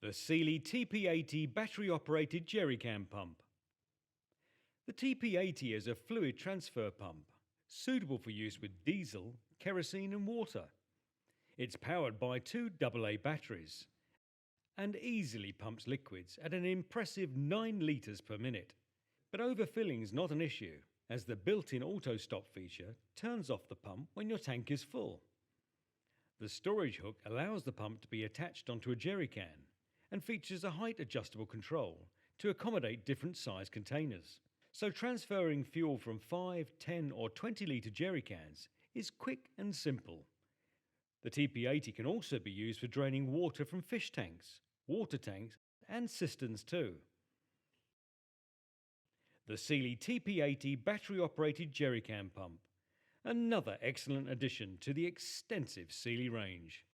The Sealey TP80 battery-operated jerrycan pump. The TP80 is a fluid transfer pump, suitable for use with diesel, kerosene and water. It's powered by two AA batteries and easily pumps liquids at an impressive 9 litres per minute. But overfilling is not an issue, as the built-in auto-stop feature turns off the pump when your tank is full. The storage hook allows the pump to be attached onto a jerrycan and features a height adjustable control to accommodate different size containers. So transferring fuel from 5, 10 or 20 litre jerrycans is quick and simple. The TP80 can also be used for draining water from fish tanks, water tanks and cisterns too. The Sealey TP80 battery-operated jerrycan pump. Another excellent addition to the extensive Sealey range.